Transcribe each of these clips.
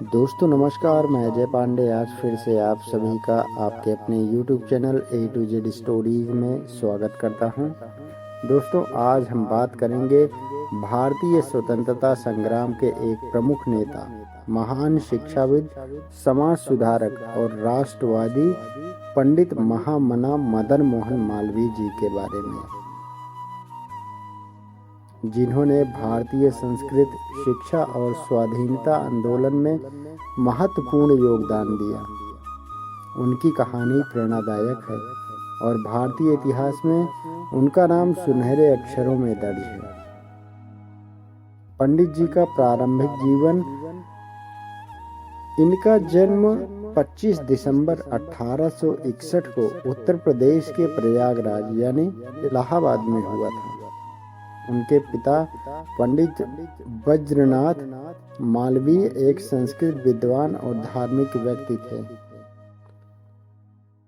दोस्तों नमस्कार, मैं अजय पांडे आज फिर से आप सभी का आपके अपने YouTube channel A to Z stories में स्वागत करता हूं। दोस्तों आज हम बात करेंगे भारतीय स्वतंत्रता संग्राम के एक प्रमुख नेता, महान शिक्षाविद, समाज सुधारक और राष्ट्रवादी पंडित महामना मदन मोहन मालवीय जी के बारे में, जिन्होंने भारतीय संस्कृत, शिक्षा और स्वाधीनता आंदोलन में महत्वपूर्ण योगदान दिया। उनकी कहानी प्रेरणादायक है और भारतीय इतिहास में उनका नाम सुनहरे अक्षरों में दर्ज है। पंडित जी का प्रारंभिक जीवन। इनका जन्म 25 दिसंबर 1861 को उत्तर प्रदेश के प्रयागराज यानी इलाहाबाद में हुआ था। उनके पिता पंडित वज्रनाथ मालवीय एक संस्कृत विद्वान और धार्मिक व्यक्ति थे।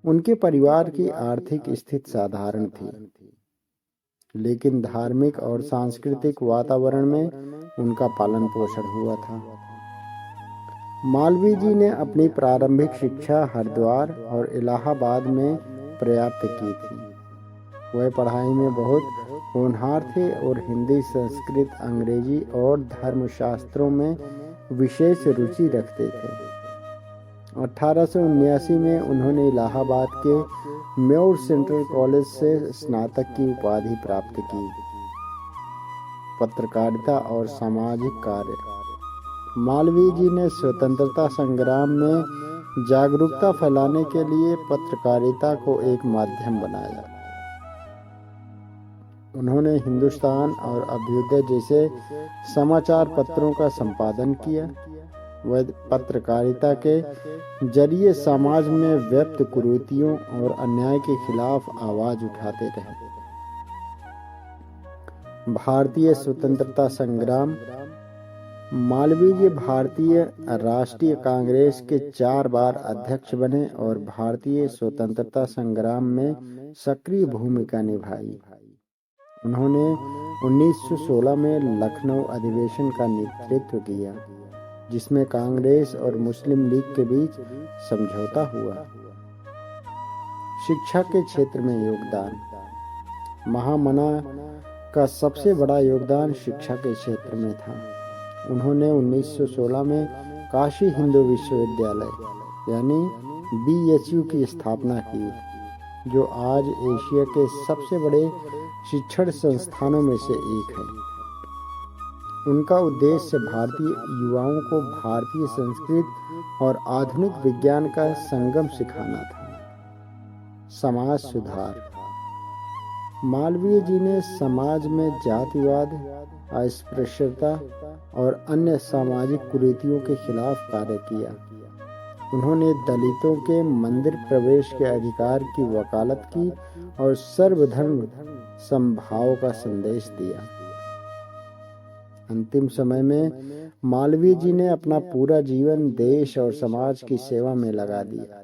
उनके परिवार की आर्थिक स्थिति साधारण थी, लेकिन धार्मिक और सांस्कृतिक वातावरण में उनका पालन पोषण हुआ था। मालवीय जी ने अपनी प्रारंभिक शिक्षा हरिद्वार और इलाहाबाद में प्राप्त की थी। वह पढ़ाई में बहुत होनहार थे और हिंदी, संस्कृत, अंग्रेजी और धर्मशास्त्रों में विशेष रुचि रखते थे। 1879 में उन्होंने इलाहाबाद के म्योर सेंट्रल कॉलेज से स्नातक की उपाधि प्राप्त की। पत्रकारिता और सामाजिक कार्य। मालवीय जी ने स्वतंत्रता संग्राम में जागरूकता फैलाने के लिए पत्रकारिता को एक माध्यम बनाया। उन्होंने हिंदुस्तान और अभ्युदय जैसे समाचार पत्रों का संपादन किया। वह पत्रकारिता के जरिए समाज में व्याप्त कुरीतियों और अन्याय के खिलाफ आवाज उठाते रहे। भारतीय स्वतंत्रता संग्राम। मालवीय जी भारतीय राष्ट्रीय कांग्रेस के 4 बार अध्यक्ष बने और भारतीय स्वतंत्रता संग्राम में सक्रिय भूमिका निभाई। उन्होंने 1916 में लखनऊ अधिवेशन का नेतृत्व किया, जिसमें कांग्रेस और मुस्लिम लीग के बीच समझौता हुआ। शिक्षा के क्षेत्र में योगदान। महामना का सबसे बड़ा योगदान शिक्षा के क्षेत्र में था। उन्होंने 1916 में काशी हिंदू विश्वविद्यालय यानी BHU की स्थापना की, जो आज एशिया के सबसे बड़े शिक्षण संस्थानों में से एक है। उनका उद्देश्य भारतीय युवाओं को भारतीय संस्कृत और आधुनिक विज्ञान का संगम सिखाना था। समाज सुधार। मालवीय जी ने समाज में जातिवाद, अस्पृश्यता और अन्य सामाजिक कुरीतियों के खिलाफ कार्य किया। उन्होंने दलितों के मंदिर प्रवेश के अधिकार की वकालत की और सर्वधर्म समभाव का संदेश दिया। अंतिम समय में मालवीय जी ने अपना पूरा जीवन देश और समाज की सेवा में लगा दिया।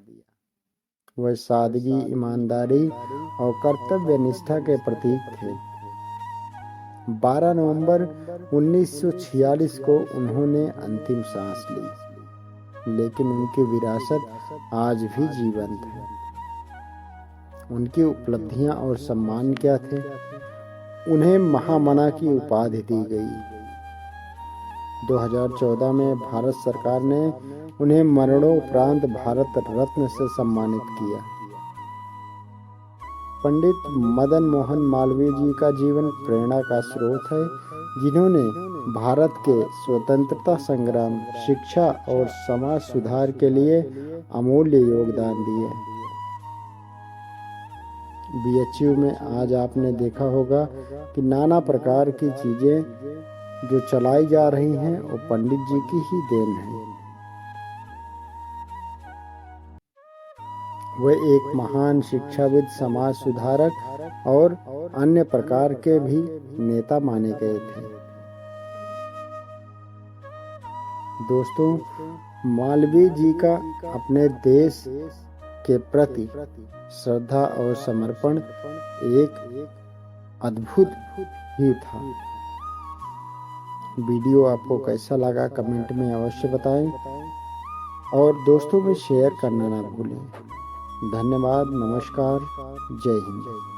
वह सादगी, ईमानदारी और कर्तव्य निष्ठा के प्रतीक थे। 12 नवंबर 1946 को उन्होंने अंतिम सांस ली, लेकिन उनकी विरासत आज भी जीवंत है। उनकी उपलब्धियां और सम्मान क्या थे? उन्हें महामना की उपाधि दी गई। 2014 में भारत सरकार ने उन्हें मरणोपरांत भारत रत्न से सम्मानित किया। पंडित मदन मोहन मालवीय जी का जीवन प्रेरणा का स्रोत है, जिन्होंने भारत के स्वतंत्रता संग्राम, शिक्षा और समाज सुधार के लिए अमूल्य योगदान दिए। BHU में आज आपने देखा होगा कि नाना प्रकार की चीजें जो चलाई जा रही हैं, वो पंडित जी की ही देन है। वे एक महान शिक्षाविद, समाज सुधारक और अन्य प्रकार के भी नेता माने गए थे। दोस्तों, मालवीय जी का अपने देश के प्रति श्रद्धा और समर्पण एक अद्भुत ही था। वीडियो आपको कैसा लगा कमेंट में अवश्य बताएं और दोस्तों में शेयर करना ना भूलें। धन्यवाद, नमस्कार, जय हिंद।